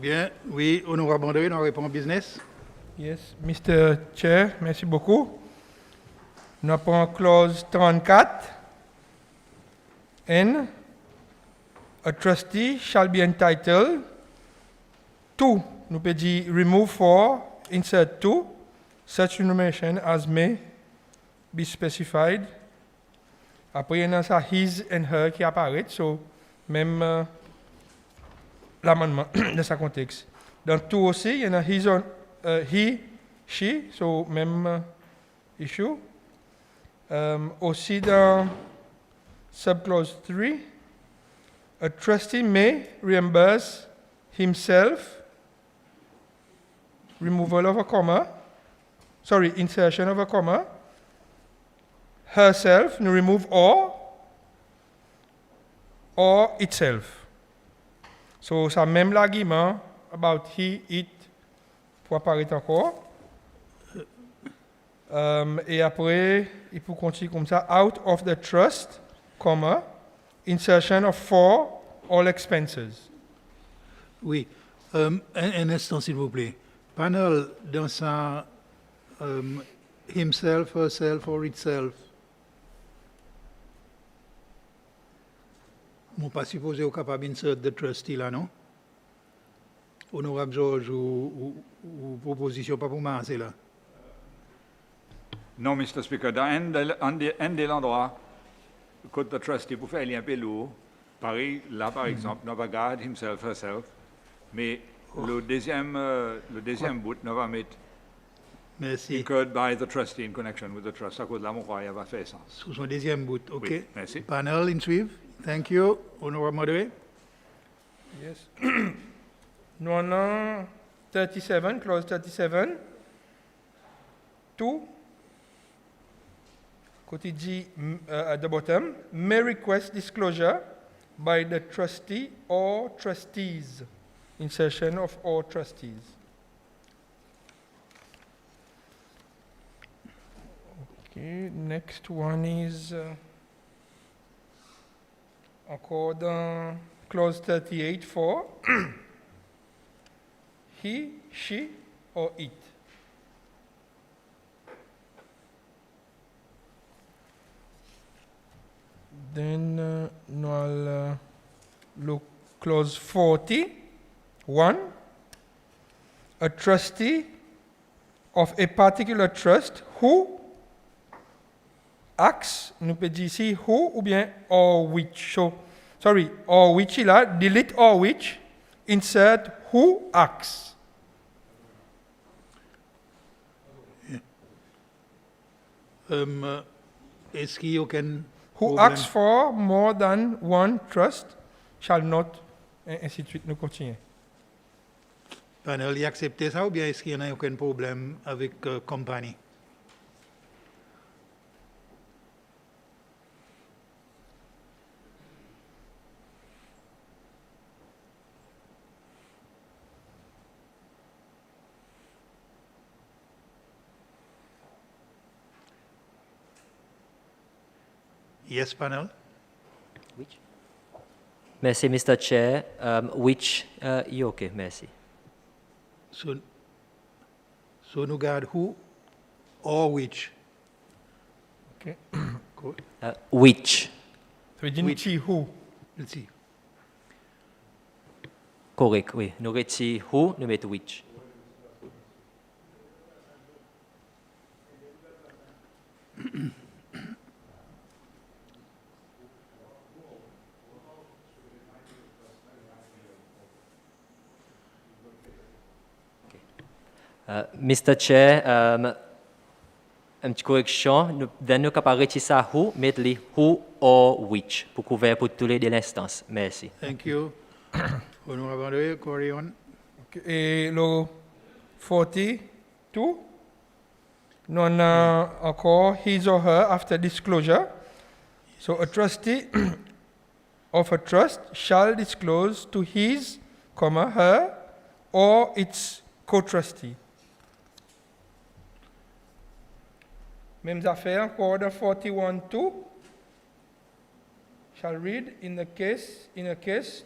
Bien, oui, honorable André, nous répondons business. Yes, Mr. Chair, merci beaucoup. Nous avons clause 34. N. A trustee shall be entitled to, nous peut dire remove for, insert to, such remuneration as may be specified. Après, il y a ça his and her qui apparaît, so même l'amendement dans ce contexte. Dans tout aussi, il y a his on, he, she, so même issue. Aussi dans subclause 3, a trustee may reimburse himself, removal of a comma, insertion of a comma, herself, no remove or itself. So, ça même l'argument about he, it, pour apparaître encore. Et après, il peut continuer comme ça, out of the trust, comma, insertion of for all expenses. Oui, un instant s'il vous plaît. Panel dans sa himself, herself or itself. Je ne suis pas supposé au capable d'insert the trustee là, non? Honorable George, ou proposition pas pour moi, c'est là. Non, Mr. Speaker, dans un des endroits, code the trustee pour faire un peu lourd, pareil, là par exemple, on va garder himself, herself, mais le deuxième bout, on va mettre Merci. incurred by the trustee in connection with the trust. À cause de là, mon croix, il va faire sens. Sous son deuxième bout, OK. Oui, merci. Panel, in suivre. Thank you. Honorable Moderator. Yes. Nous avons 37, clause 37. Two. Côté dit at the bottom, may request disclosure by the trustee or trustees. Insertion of all trustees. Okay, next one is encore dans clause 38 for he, she, or it. Then nous look clause 40. 1. A trustee of a particular trust who acts, nous peut dire ici who ou bien or which. So, sorry, or which là, delete or which, insert who acts. Est-ce qu'il y a aucun Who problème? acts for more than one trust shall not, et ainsi de suite, nous continuons. Panel, y accepter ça ou bien est-ce qu'il n'y a aucun problème avec compagnie? Yes, panel. Which? Merci, Mr. Chair. Which, you okay, merci. So nous garde who or which? Okay. Good. Which, Ça veut dire nous dire who. Let's see. correct, oui. Nous retirons who, nous mettons which. Mr. Chair, une petite correction. Nous sommes capables de retirer ça who, mettre les who or which pour couvrir pour tous les instances. Merci. Thank you. Honorable André, carry on. Okay. Et le 42, nous avons encore his or her after disclosure. So a trustee of a trust shall disclose to his, comma, her, or its co-trustee. Mêmes affaires, encore dans 41.2. shall read, in a case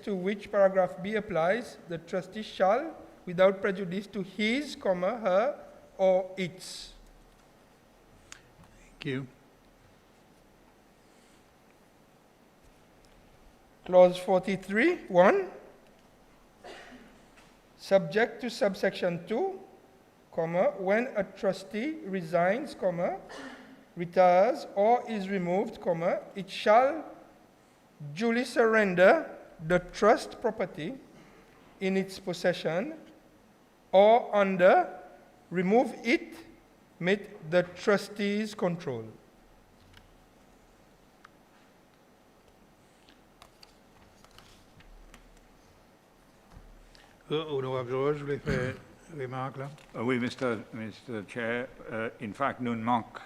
to which paragraph B applies, the trustee shall, without prejudice to his, her, or its. Thank you. Clause 43, 1. Subject to subsection 2, when a trustee resigns, retires, or is removed, it shall duly surrender the trust property in its possession, or under, remove it, with the trustee's control. Honorable George, vous voulez faire une remarque là? Oui, Mr. Chair, in fact, nous ne manque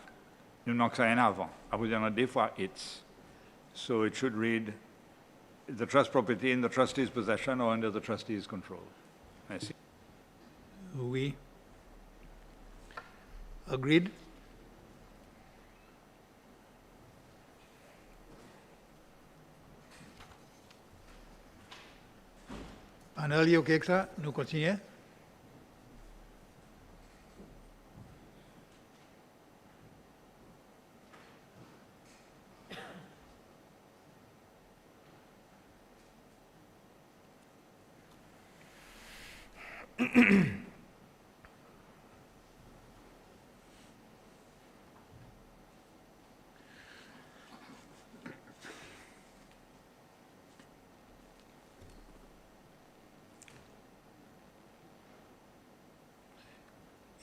ça en avant. Vous en avez des fois it's. So it should read the trust property in the trustee's possession or under the trustee's control. Merci. Oui. Agreed? Panel, you okay, ça? Nous continuons?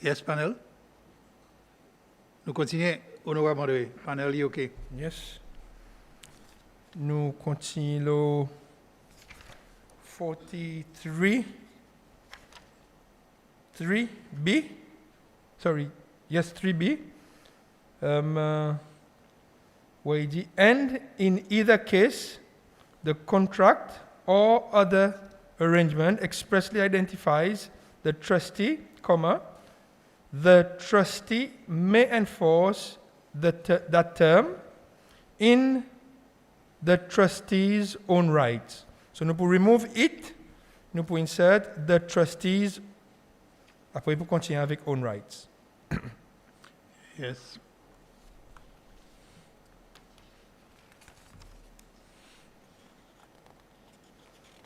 Yes, panel? Nous continuons. Honorable modéré. Panel, you okay? Yes. Nous continuons 43. 3B. Sorry. Yes, 3B. Where it is, and in either case, the contract or other arrangement expressly identifies the trustee, the trustee may enforce that term in the trustee's own right. So nous pouvons remove it, nous pouvons insert the trustee's, après pour continuer avec own rights. Yes.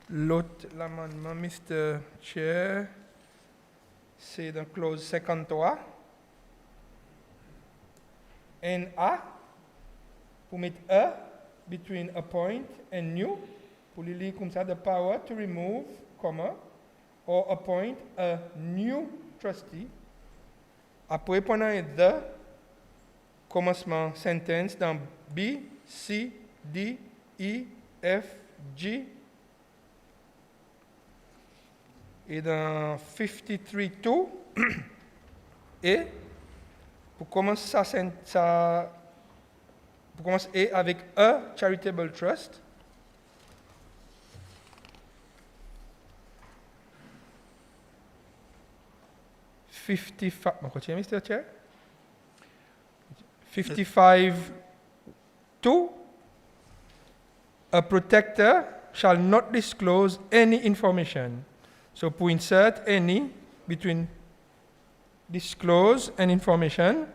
L'autre l'amendement, Mr. Chair, c'est dans clause 53. NA, pour mettre A between appoint and new, pour lire comme ça, the power to remove, or appoint a new trustee. Après, pendant the, commencement sentence dans B, C, D, E, F, G, et dans 53.2, et pour commencer pour commencer avec a charitable trust. On continue, Mr. Chair? 55.2, a protector shall not disclose any information. So, pour insert any between disclose and information.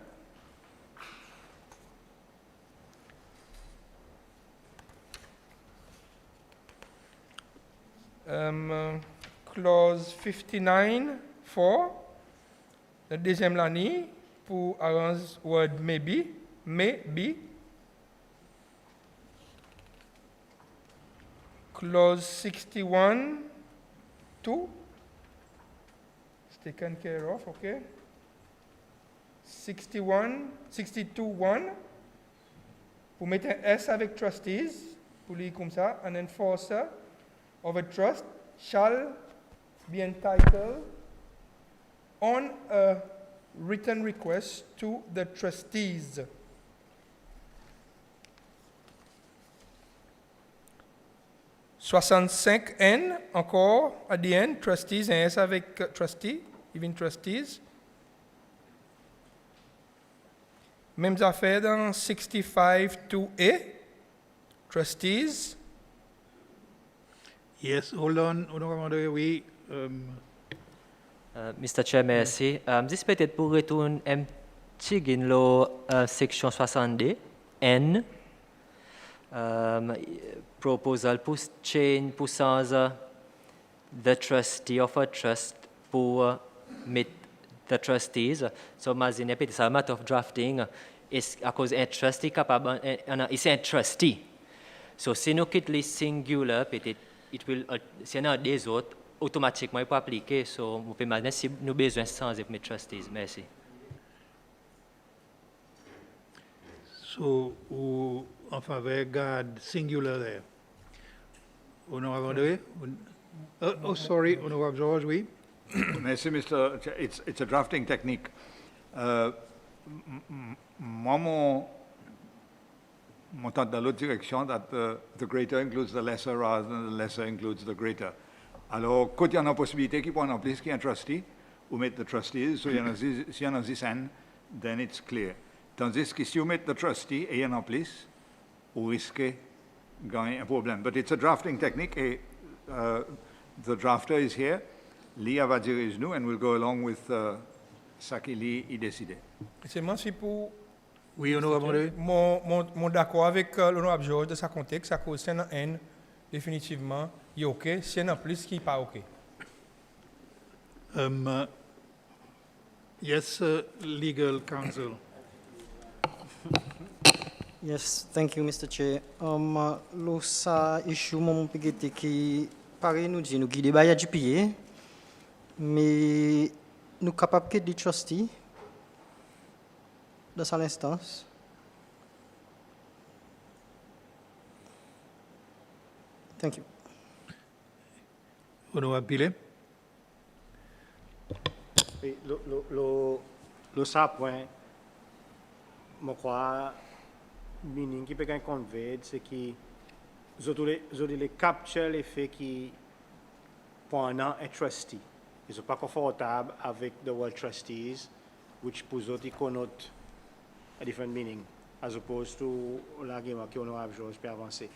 Clause 59.4, la deuxième ligne, pour arrange word may be. Clause 61.2, it's taken care of, okay. 62.1, pour mettre un S avec trustees, pour lire comme ça, an enforcer of a trust shall be entitled on a written request to the trustees. N, encore, at the end, trustees, un S avec trustee, even trustees. Mêmes affaires dans 65.2a, Trustees, Yes, hold on, honorable André, oui. Mr. Chair, merci. This peut-être pour retourner un petit peu la section 62, N, proposal pour change, pour changer the trustee of a trust pour mettre the trustees. So, imagine, c'est un matter of drafting, à cause un trustee capable, c'est un trustee. So, si nous quittons les singular, peut-être, it will, si on a des autres, automatiquement, il peut appliquer. So, vous pouvez imaginer si nous avons besoin de changer mes trustees. Merci. So, ou en faveur, garde singular there. Honorable André? Oh, sorry, honorable George, oui. Merci, Mr. Chair. It's a drafting technique. Moi, mon tente dans l'autre direction, that the greater includes the lesser rather than the lesser includes the greater. Alors, quand il y a une possibilité qui peut en plus, qui est un trustee, ou mettre the trustees, so si il y en a 10, then it's clear. Tandis que si vous mettez the trustee et il y en a plus, vous risquez de gagner un problème. But it's a drafting technique, et the drafter is here. Lia va diriger nous, and we'll go along with ce qu'il y décidé. c'est moi aussi pour Oui, honorable André. mon d'accord avec l'honorable George de sa contexte, à cause c'est un N, définitivement, il est OK, c'est un plus qui n'est pas OK. Yes, legal counsel. Yes, thank you, Mr. Chair. Lo sa issue mon pigete qui paraît nous dit nous guider ba ya GPA, mais nous capable que des trustee dans cette instance. Thank you. Honorable Pilet. Oui, le ça point, je crois, meaning qui peut être conveyed, c'est que je les capture les faits qui pendant un trustee. Ils ne sont pas confortables avec the word trustees, which pour eux, ils connotent a different meaning, as opposed to l'argument que l'honorable George peut avancer.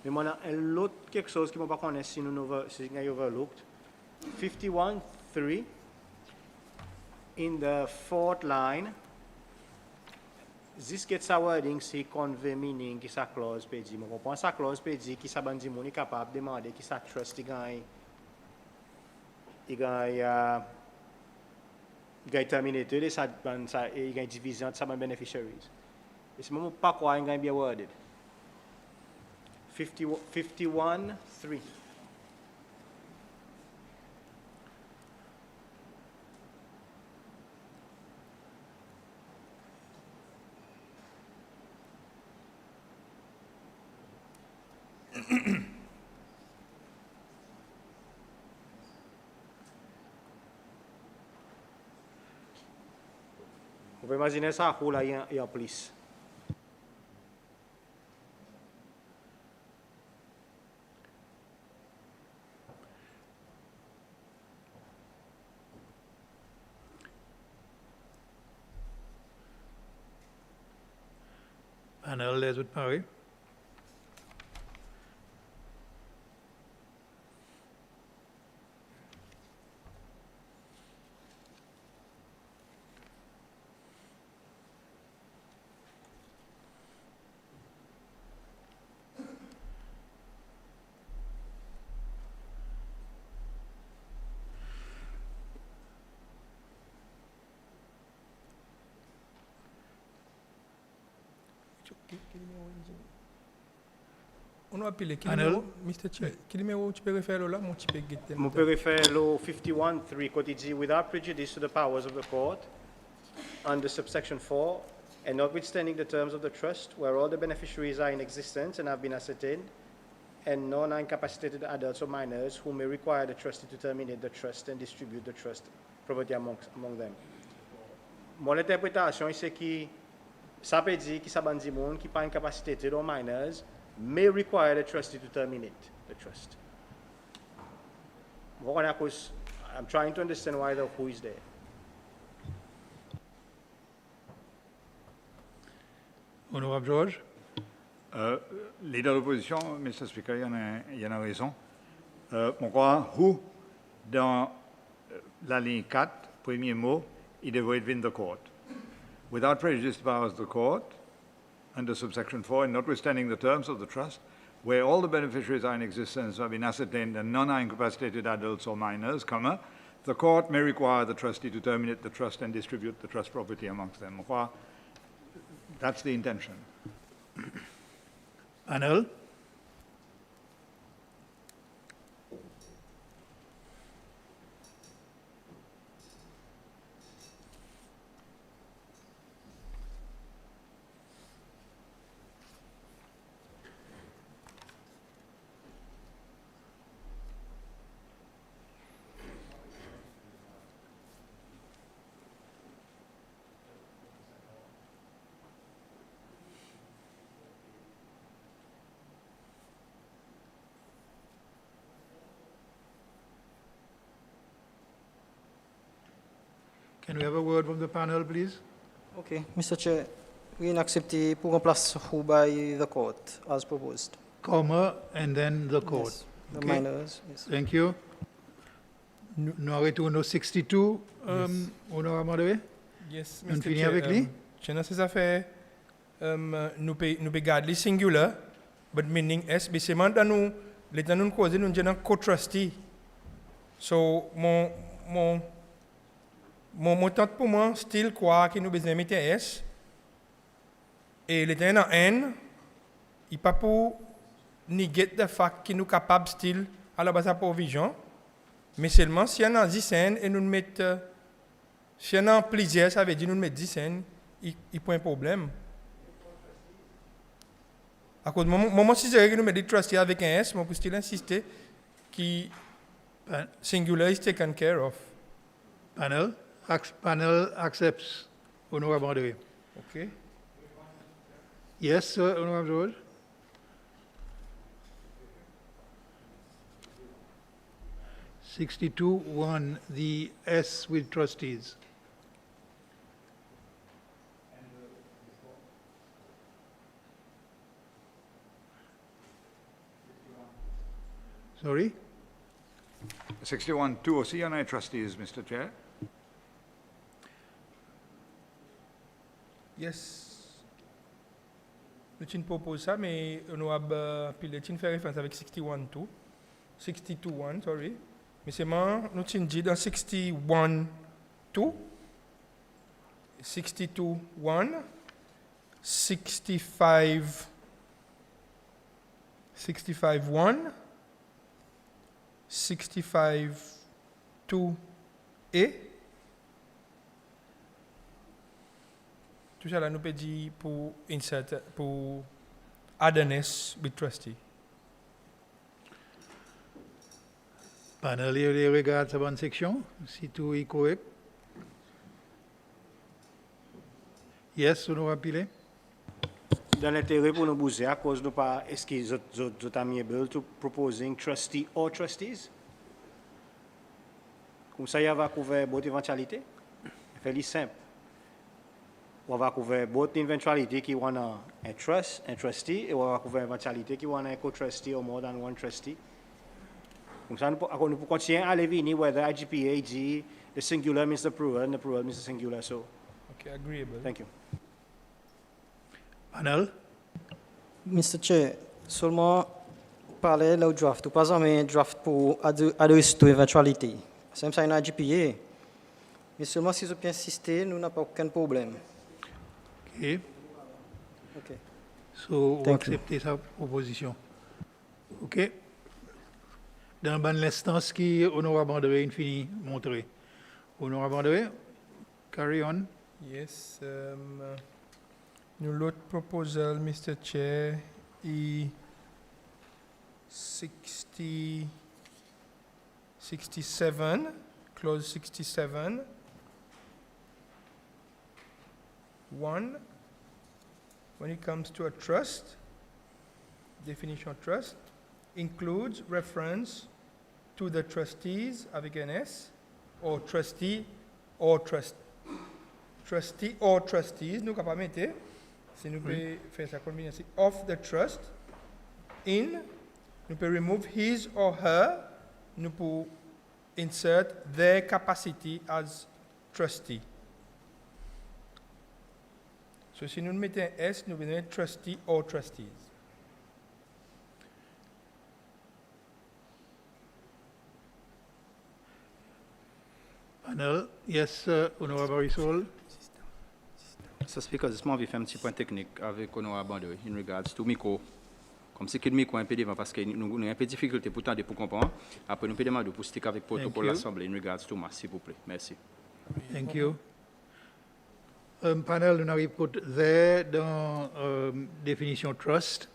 Mais moi, il y a l'autre quelque chose qui ne m'a pas connaître si nous avons overlooked. 51.3 in the fourth line, this gets our wording, c'est convey meaning qui sa clause peut dire. Je comprends sa clause peut dire qui sa bandi mon est capable de demander qui sa trust il gagne terminated et il gagne division de sa beneficiaries. Et c'est même pas quoi il gagne bien worded. 51.3. Vous pouvez imaginer ça, là, il y a plus. Panel, les autres pareil. On a appelé, Panel. Mr. Chair, quel numéro tu peux refaire là, mon petit peu guetter. Je peux refaire le 51.3 quand il dit without prejudice to the powers of the court under subsection 4 and notwithstanding the terms of the trust where all the beneficiaries are in existence and have been ascertained and non incapacitated adults or minors who may require the trustee to terminate the trust and distribute the trust property among them. Mon interprétation c'est que ça peut dire que ça bandi monde qui pas incapacitated or minors may require the trustee to terminate the trust. I'm trying to understand why the who is there. Honorable George. Leader de l'opposition, Mr. Speaker, il y en a raison. On croit, où, dans la ligne 4, premier mot, il devrait être the court. Without prejudice to the powers of the court, under subsection 4, and notwithstanding the terms of the trust, where all the beneficiaries are in existence have been ascertained and none are incapacitated adults or minors, comma, the court may require the trustee to terminate the trust and distribute the trust property amongst them. That's the intention. Panel? Can we have a word from the panel, please? Okay, Mr. Chair, we accept pour remplace who by the court as proposed. Comma and then the court. Yes, the Okay. minors, yes. Thank you. Nous arrêtons au 62, honorable Madoué. Yes, On Mr. finit Chair, avec lui? Dans ces affaires, nous pouvons garder singular, but meaning S, mais c'est maintenant nous, les temps nous causer, nous avons co-trustee. So, mon montant pour moi, still quoi, que nous besoin mettre S. Et les temps en N, il pas pour negate le fait que nous capables still à la base de la provision, mais seulement si on a 10 cents et nous mettons, si on a plusieurs, ça veut dire nous mettons 10 cents, il n'y a pas un problème. À cause du moment si c'est que nous mettons des trustees avec un S, on peut still insister que singular is taken care of. Panel? Panel accepts, honorable Madoué. Okay. Yes, sir, honorable George? (62)(1), the S with trustees. Sorry? 61.2 aussi, on a trustees, Mr. Chair. Yes. Nous propose ça, mais nous avons fait référence avec 61.2. 62.1, sorry. Mais c'est moi, nous avons dit dans 61.2, 62.1, 65.1, 65.2a. Tout ça là, nous peut dire pour insert, pour add an S with trustee. Panel, il regarde sa bonne section, si tout est correct. Yes, honorable Pilé? Dans l'intérêt pour nous bouger, à cause de pas, est-ce qu'ils sont amiable to proposing trustee or trustees? Comme ça, il va couvrir beaucoup d'éventualités. C'est simple. On va couvrir beaucoup d'éventualités qui ont un trustee, et on va couvrir éventualités qui ont un co-trustee or more than one trustee. Comme ça, nous pouvons continuer à aller venir, whether IGPA dit the singular means the plural, and the plural means the singular. So, Okay, agreeable. thank you. Panel? Mr. Chair, seulement parler là au draft, ou pas un draft pour adresser toute éventualité. C'est ça, il y a un GPA. Mais seulement si je peux insister, nous n'avons pas aucun problème. OK. OK. So, vous Thank you. acceptez sa proposition. OK. Dans bonne l'instance qui honorable André fini montrer. Honorable André, carry on. Yes. Nous l'autre proposal, Mr. Chair, est 67, clause 67. 1, when it comes to a trust, definition of trust, includes reference to the trustees avec un S, or trustee or trustee or trustees, nous capables de mettre, Si nous pouvons faire ça convenient, c'est of the trust, in, nous pouvons remove his or her, nous pouvons insert their capacity as trustee. So si nous mettons un S, nous mettons trustee or trustees. Panel, yes, Honorable Risol. Mr. Speaker, this morning we fait un petit point technique avec Honorable Banderi in regards to micro. Comme si que le micro est un peu devant parce que nous avons un peu de difficulté pour tenter pour comprendre. Après, nous pouvons demander pour stick avec le protocole de you. l'Assemblée in regards to mass, s'il vous plaît. Merci. Thank you. Panel, nous avons put there dans définition trust.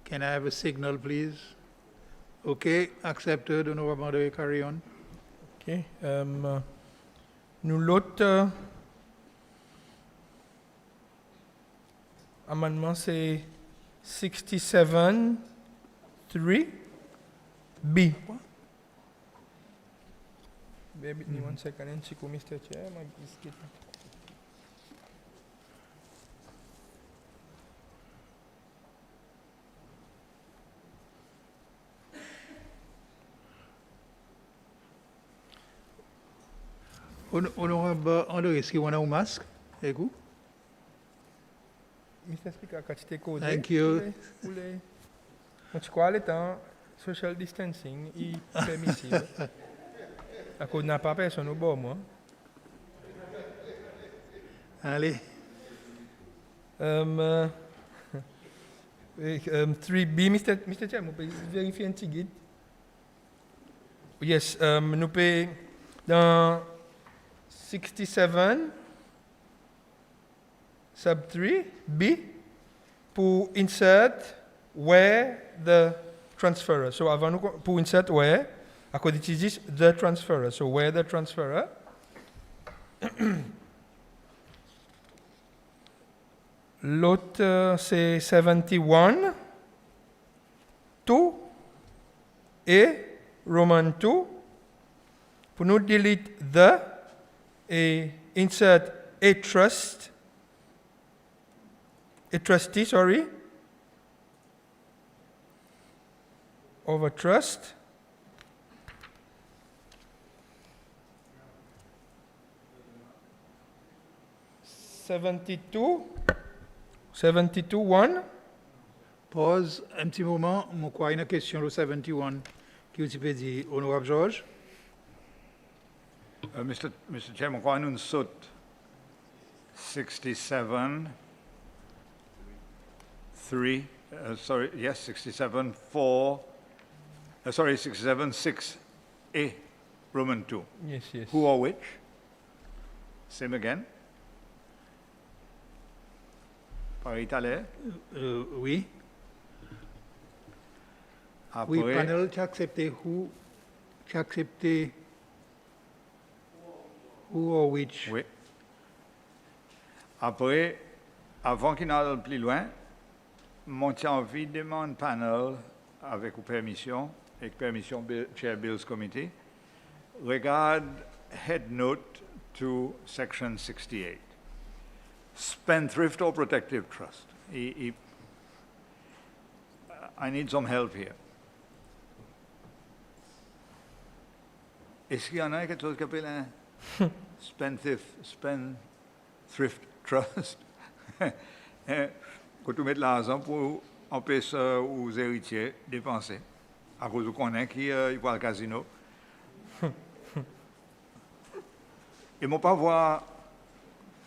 Can I have a signal, please? Okay, accepted. Honorable Banderi, carry on. OK. Nous l'autre amendement, c'est 67-3 B. Bear with me 1 second and check with Mr. Chair. My biscuit. Honorable André, est-ce qu'il y a un masque? Et vous? Mr. Speaker, quand tu t'es codé, Thank you. tu crois le temps, social distancing est permissible. À cause n'a pas personne au bord, moi. Allez. 3B, Mr. Chair, vous pouvez vérifier un petit guide? Yes, nous pouvons dans 67 sub 3 B pour insert where the transferer. So avant nous pour insert where, à cause d'utiliser the transferer. So where the transferer. L'autre c'est 71 2 et Roman 2. Pour nous delete the et insert a trustee, sorry, of a trust. Seventy-two, 1. Pause un petit moment. Je crois qu'il y a une question au 71 qui vous peut dire, Honorable George. Mr. Chairman, crois nous saute 67, 3, sorry, yes, 67, 4, sorry, 67, 6, A, Roman 2. Yes, yes. Who or which? Same again. Par italien. Oui. Oui, Après, panel, tu as accepté who? Tu as accepté who or which? oui. Après, avant qu'il n'aille plus loin, mon envie demande panel avec permission, avec permission Chair Bills Committee, regarde head note to section 68. Spendthrift or protective trust. I need some help here. Est-ce qu'il y en a quelque chose qui s'appelle un spendthrift trust? Quand tu mets de l'argent pour empêcher aux héritiers de dépenser, à cause qu'on connaît qui voit le casino. Et moi pas voir,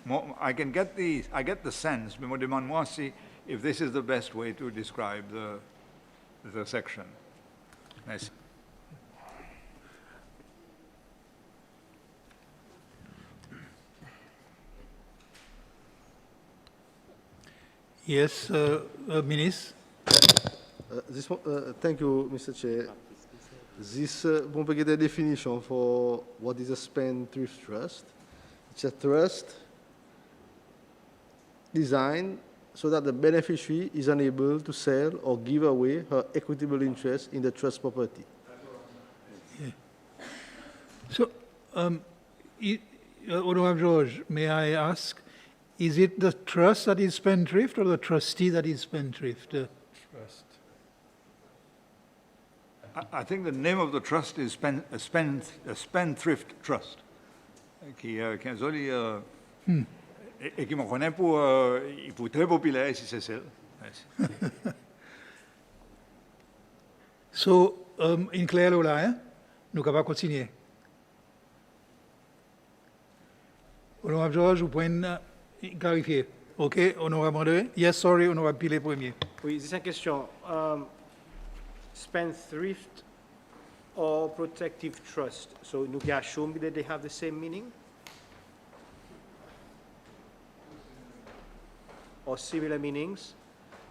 I get the sense, mais moi demande-moi si if this is the best way to describe the section. Merci. Yes, Minister. Thank you, Mr. Chair. This won't get a definition for what is a spendthrift trust. It's a trust designed so that the beneficiary is unable to sell or give away her equitable interest in the trust property. So, Honorable George, may I ask, is it the trust that is spendthrift or the trustee that is spendthrift? Trust. I think the name of the trust is Spendthrift Trust. Qui est un joli... Et qui me connaît pour très populaire ici, c'est celle. So, in clair là, hein, nous pouvons continuer. Honorable George, vous pouvez clarifier. OK, Honorable André? Yes, sorry, Honorable Pilet premier. Oui, c'est une question. Spendthrift or protective trust. So, nous assume that they have the same meaning? Or similar meanings?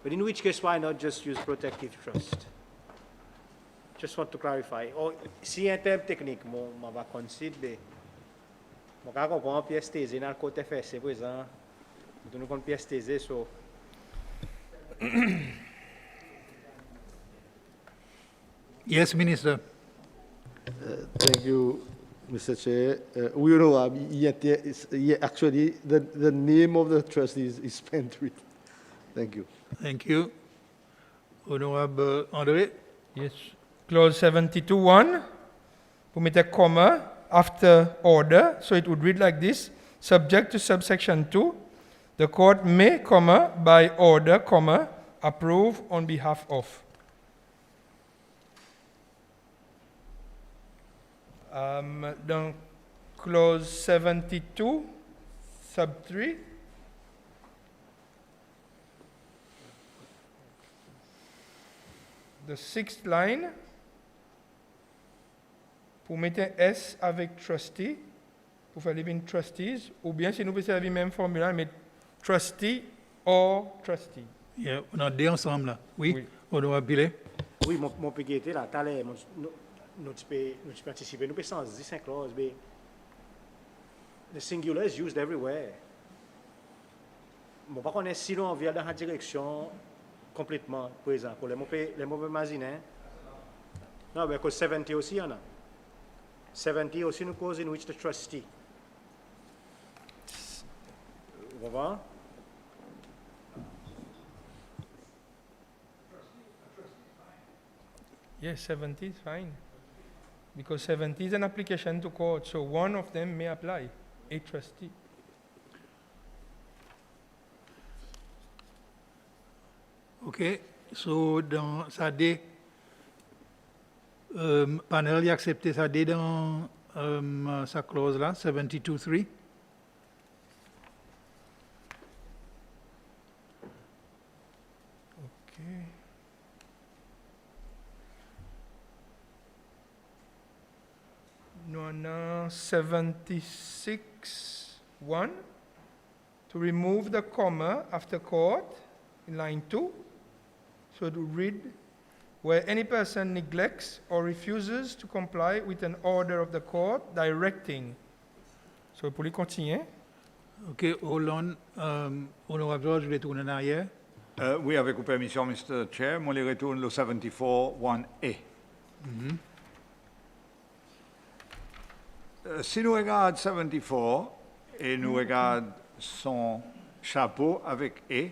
But in which case, why not just use protective trust? Just want to clarify. Or, si un terme technique, je vais considérer. Je vais comprendre pièce thésée dans le côté FSC, par exemple. Nous avons une pièce thésée, so. Yes, Minister. Thank you, Mr. Chair. We know actually the name of the trust is Spendthrift. Thank you. Thank you. Honorable André? Yes. Clause 72(1, we make a comma after order, so it would read like this: subject to subsection 2, the court may, comma, by order, comma, approve on behalf of. Dans clause 72, sub 3, the sixth line, pour mettre un S avec trustee, pour faire les trustees, ou bien si nous pouvons servir le même formulaire, mettre trustee or trustee. Yeah, on a deux ensemble là. Oui, Oui. Honorable Pilet? Oui, mon pégué était là, t'allais, nous peux anticiper, nous pouvons changer 5 clauses, mais the singular is used everywhere. Bon, par contre, si on vient dans la direction complètement présent, pour les mots imaginer, non, mais que 70 aussi, il y en a. 70 aussi nous cause in which the trustee. Vous comprenez? Yes, 70 is fine. Because 70 is an application to court, so one of them may apply, a trustee. OK. So, dans ça D, panel y a accepté ça D dans sa clause là, 72.3. Okay. No, 76(1), to remove the comma after court in line 2, so to read, where any person neglects or refuses to comply with an order of the court directing. So, pour les continuer, OK, hold on. Honorable George, je vais tourner en arrière. Oui, avec vos permissions, Mr. Chair, moi, les retourne le 74(1)A. Si nous regardons 74 et nous regardons son chapeau avec A,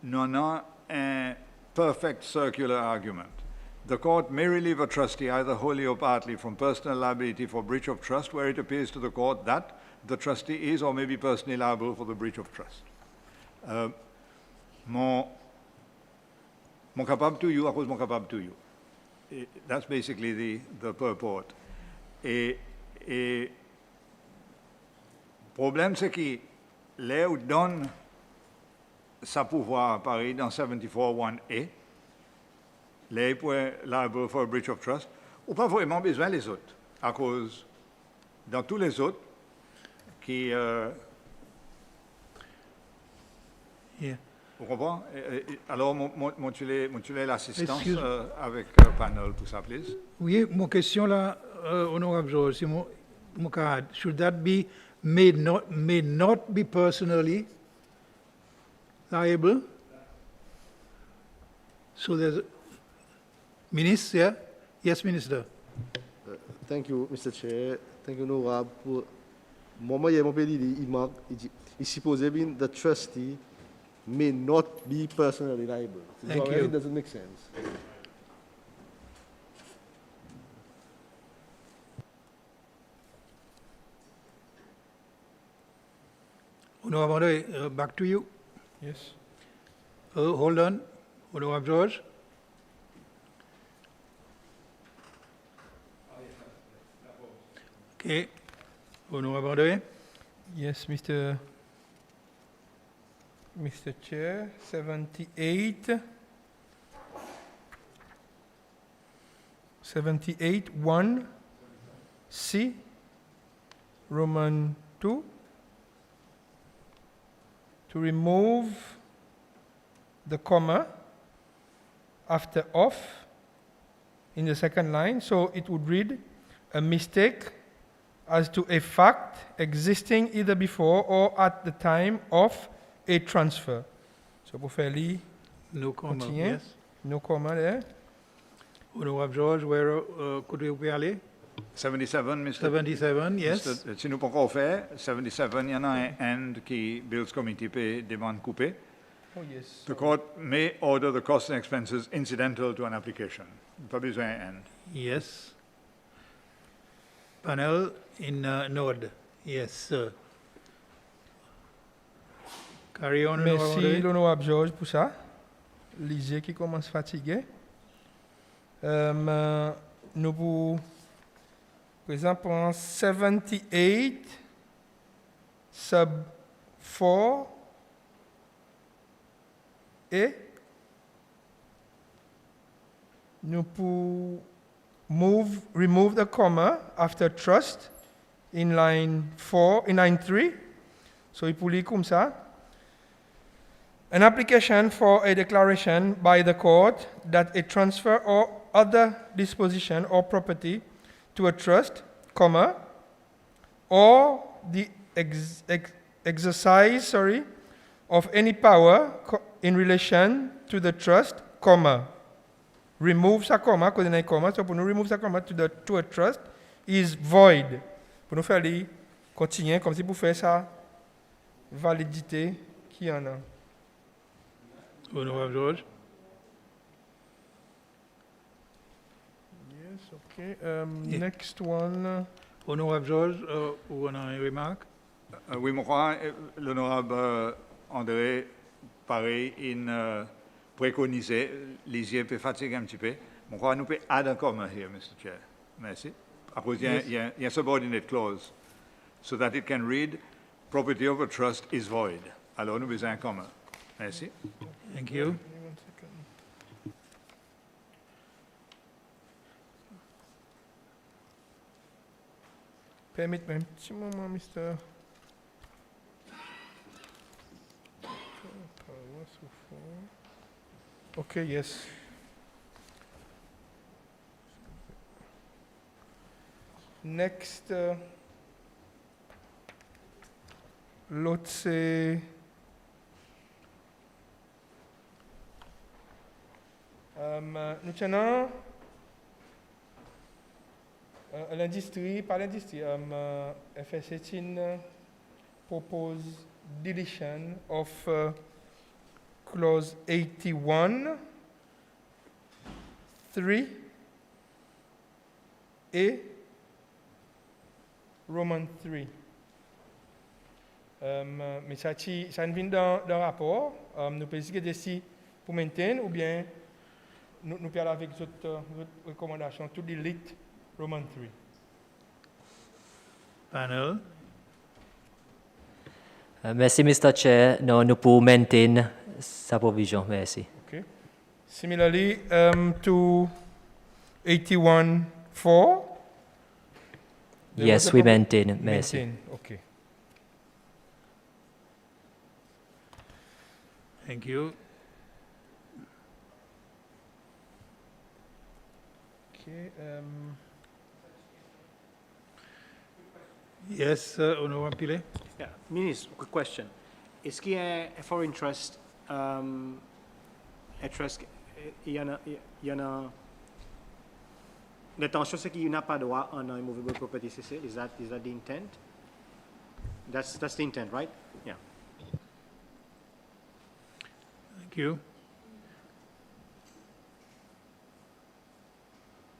nous avons un perfect circular argument. The court may relieve a trustee either wholly or partly from personal liability for breach of trust where it appears to the court that the trustee is or may be personally liable for the breach of trust. Mon capable to you, à cause mon capable to you. That's basically the purport. Et problème, c'est que là où donne sa pouvoir pareil dans 74(1)A, là pour liable for a breach of trust, ou pas vraiment besoin les autres, à cause dans tous les autres qui Yeah. vous comprenez? Alors, mon tu l'assistance Excuse- avec panel pour ça, please. Oui, mon question là, Honorable George, c'est mon cas. Should that be may not be personally liable? So there's Minister, yeah? Yes, Minister. Thank you, Mr. Chair. Thank you, honorable. Pour moment, il y a mon pays, il supposé bien the trustee may not be personally liable. Thank So you. it doesn't make sense. Honorable Bandare, back to you. Yes. Hold on. Honorable George. Okay. Honorable Bandare. Yes, Mr. Chair, 78. 78, 1, C, Roman 2, to remove the comma after of in the second line. So it would read, a mistake as to a fact existing either before or at the time of a transfer. So pour faire lire, No comment. Continue. Yes. no comma there. Honorable George, where could we aller? 77, Mr. 77, yes. Mr. Si nous pas encore fait, 77, il y en a un end qui Bills Committee peut demande couper. Oh yes. The court may order the costs and expenses incidental to an application. Pas besoin d'un end. Yes. Panel in node. Yes, sir. Carry on, Honorable Merci, Bandare. l'honorable George, pour ça. Lisez qui commence fatigué. Nous vous présentons 78, sub 4, et nous pouvons remove the comma after trust in line 3. So, il peut lire comme ça. An application for a declaration by the court that a transfer or other disposition or property to a trust, comma, or the exercise, of any power in relation to the trust, comma. Remove sa comma, cause il y a un comma, so pour nous remove sa comma to a trust is void. Pour nous faire lire, continuer comme si pour faire ça, validité qui en a. Honorable George. Yes, okay. Next one. Honorable George, ou on a une remarque? Oui, je crois l'honorable André, pareil, in préconisé, lisier peut fatiguer un petit peu. Je crois nous peut add un comma here, Mr. Chair. Merci. Après, il y a un subordinate clause, so that it can read, property of a trust is void. Alors, nous besoin un comma. Merci. Thank you. Give me 1 second. Permettez-moi un petit moment, Mr. Okay, yes. Next, l'autre c'est nous tenons l'industrie, par l'industrie, FS18 propose deletion of clause 81, 3 et Roman 3. Mais ça ne vient dans le rapport. Nous pouvons essayer d'ici pour maintenir ou bien nous parlons avec d'autres recommandations to delete Roman 3. Panel. Merci, Mr. Chair. Non, nous pouvons maintenir sa provision. Merci. Okay. Similarly, to 81.4. Yes, we maintain. Merci. Maintain. Okay. Thank you. Okay. Yes, Honorable Pile. Yeah, Minister, quick question. Est-ce qu'il y a un foreign trust, un trust, il y en a L'intention, c'est qu'il n'a pas droit en un immovable property, c'est ça? Is that the intent? That's the intent, right? Yeah. Thank you.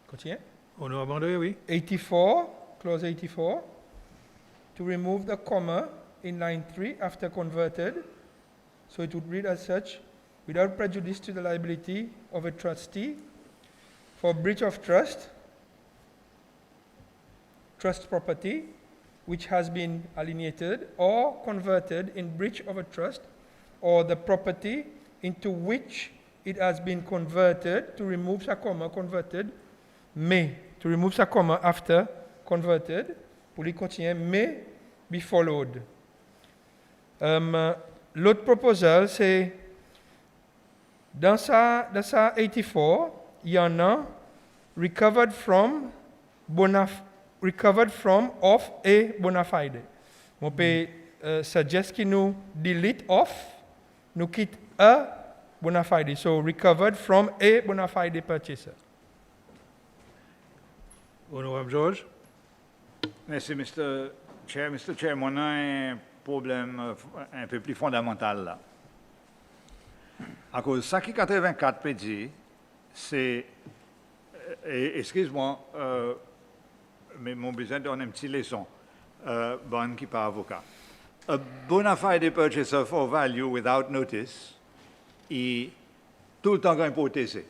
Continue. Honorable Bandere, oui. 84, clause 84, to remove the comma in line 3 after converted. So it would read as such, without prejudice to the liability of a trustee for breach of trust property, which has been alienated or converted in breach of a trust, or the property into which it has been converted, to remove sa comma converted, may, to remove sa comma after converted, pour lui continuer, may be followed. L'autre proposal, c'est dans sa 84, il y en a recovered from off a bona fide. On peut suggest qu'il nous delete off, nous quitte a bona fide. So recovered from a bona fide purchaser. Honorable George. Merci, Mr. Chair. Mr. Chair, on a un problème un peu plus fondamental là. À cause de ça qui 84 peut dire, c'est, excuse-moi, mais mon besoin de donner une petite leçon, bonne qui pas avocat. A bona fide purchaser for value without notice est tout le temps hypothéser.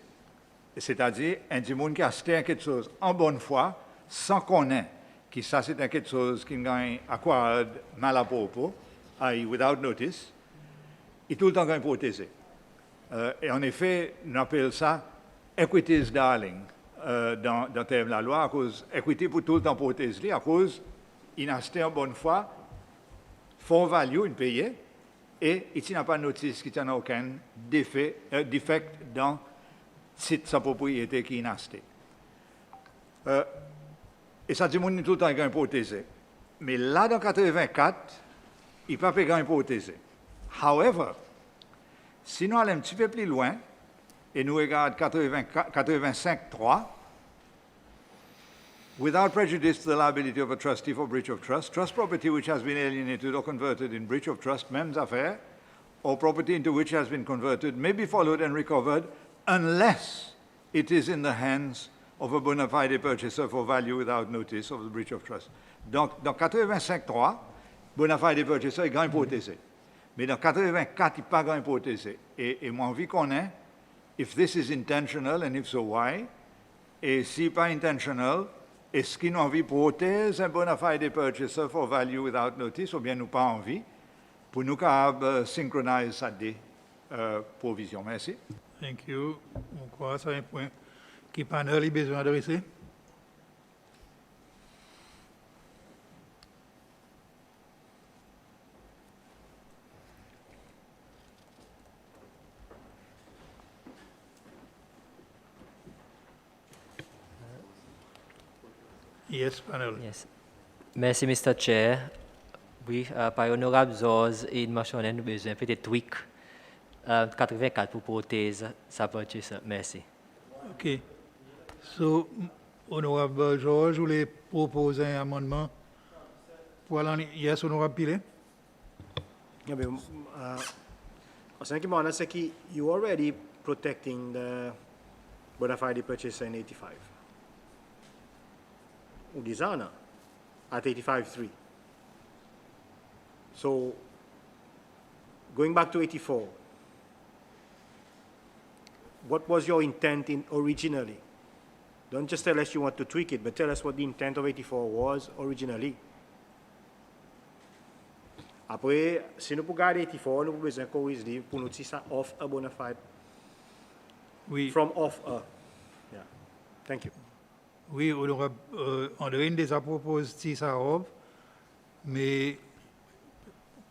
C'est-à-dire, un monde qui a acheté quelque chose en bonne foi, sans connaître que ça c'est quelque chose qui gagne acquired mal à propos, without notice, est tout le temps hypothéser. Et en effet, on appelle ça equities darling dans le terme de la loi, à cause equity pour tout le temps protéger, à cause il a acheté en bonne foi, for value, il paye, et il n'a pas de notice qu'il n'a aucun défect dans sa propriété qu'il a acheté. Et ça dit tout le temps qu'il a hypothéser. Mais là, dans 84, il ne peut pas hypothéser. However, si nous allons un petit peu plus loin, et nous regardons 85.3, without prejudice to the liability of a trustee for breach of trust property which has been alienated or converted in breach of trust, mêmes affaires, or property into which has been converted may be followed and recovered unless it is in the hands of a bona fide purchaser for value without notice of the breach of trust. Donc, dans 85.3, bona fide purchaser est grand hypothéser. Mais dans 84, il n'est pas grand hypothéser. Et moi, envie qu'on ait, if this is intentional, and if so, why? Et si pas intentional, est-ce qu'il nous envie protéger un bona fide purchaser for value without notice, ou bien nous pas envie, pour nous capables synchroniser ça des provisions. Merci. Thank you. On croit que c'est un point qui panel a besoin d'adresser. Yes, panel. Yes. Merci, Mr. Chair. Oui, par honorable Zoz et mentionné, nous avons besoin peut-être tweak 84 pour protéger sa purchase. Merci. OK. So, honorable George, vous voulez proposer un amendement pour aller en... Yes, honorable Pile? Yeah, but, I think c'est que you already protecting the bona fide purchaser in 85. Udizana at 85.3. So, going back to 84, what was your intent originally? Don't just tell us you want to tweak it, but tell us what the intent of 84 was originally. Après, si nous pouvons garder 84, nous avons besoin qu'on dire pour nous tirer ça off a bona fide. Oui. From off a. Yeah. Thank you. Oui, honorable André déjà proposé ça, mais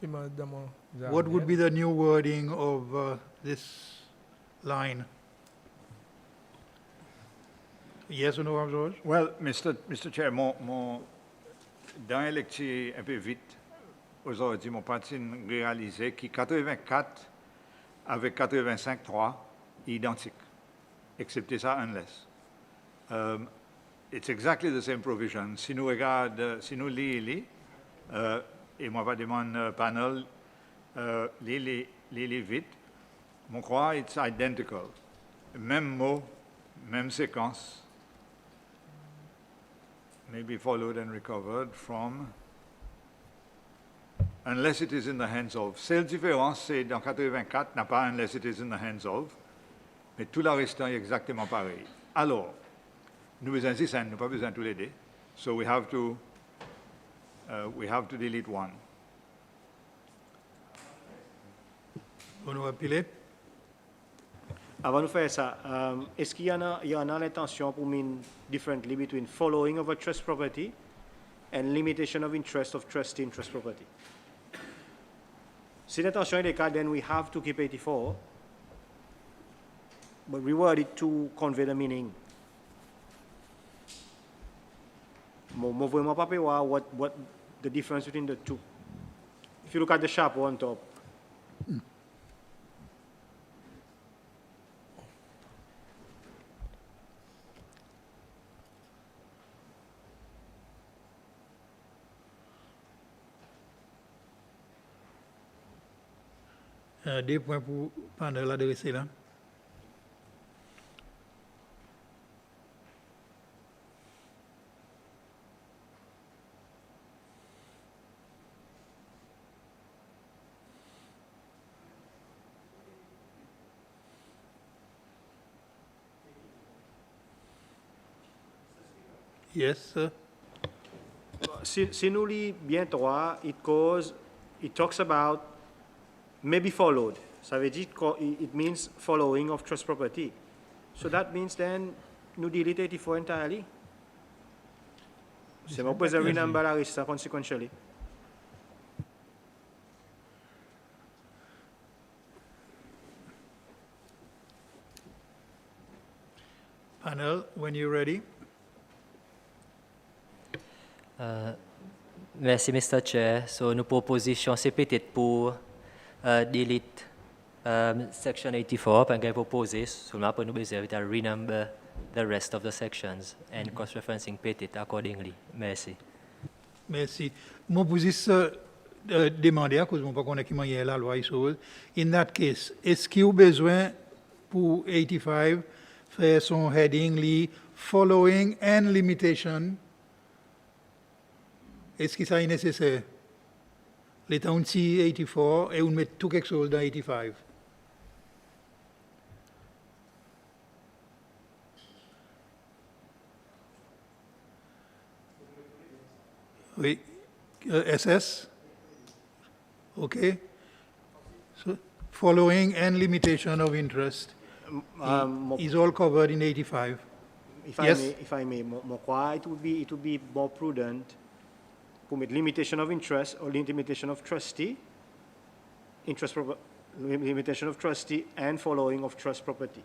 what would be the new wording of this line? Yes, honorable George? Well, Mr. Chair, dans la lecture un peu vite, aujourd'hui, mon parti a réalisé que 84 avec 85.3 est identique, excepté ça, unless. it's exactly the same provision. Si nous regardons, si nous lisons, et moi pas demande panel, les vite, je crois it's identical. Même mot, même séquence. Maybe followed and recovered from, unless it is in the hands of. Seule différence, c'est dans 84, n'a pas unless it is in the hands of, mais tout le reste est exactement pareil. Alors, nous besoin de 6, nous pas besoin de tous les deux. So we have to delete one. Honorable Pilet. Avant de faire ça, est-ce qu'il y en a l'intention pour mean differently between following of a trust property and limitation of interest of trustee in trust property? Si l'intention est le cas, then we have to keep 84, but reword it to convey the meaning. Moi vraiment pas voir what the difference between the two. If you look at the sharp on top, Deux points pour panel adressé là. Yes, sir. si nous lisons bien 3, it talks about may be followed. Ça veut dire it means following of trust property. So that means then nous delete 84 entirely. C'est mon preserve number la reste consequentially. Panel, when you're ready. Merci, Mr. Chair. So, nos propositions, c'est peut-être pour delete section 84, parce qu'on propose seulement pour nous besoin de renumber the rest of the sections and cross-referencing peut-être accordingly. Merci. Merci. Mon position demander à cause de mon pas connaître qui m'a la loi ici. In that case, est-ce qu'il y a besoin pour 85 faire son heading li following and limitation? Est-ce que ça est nécessaire? L'état on dit 84 et on met tout quelque chose dans 85. Oui. SS? Okay. So, following and limitation of interest is all covered in 85. If I may, mon crois it would be more prudent to make limitation of interest or limitation of trustee, limitation of trustee and following of trust property.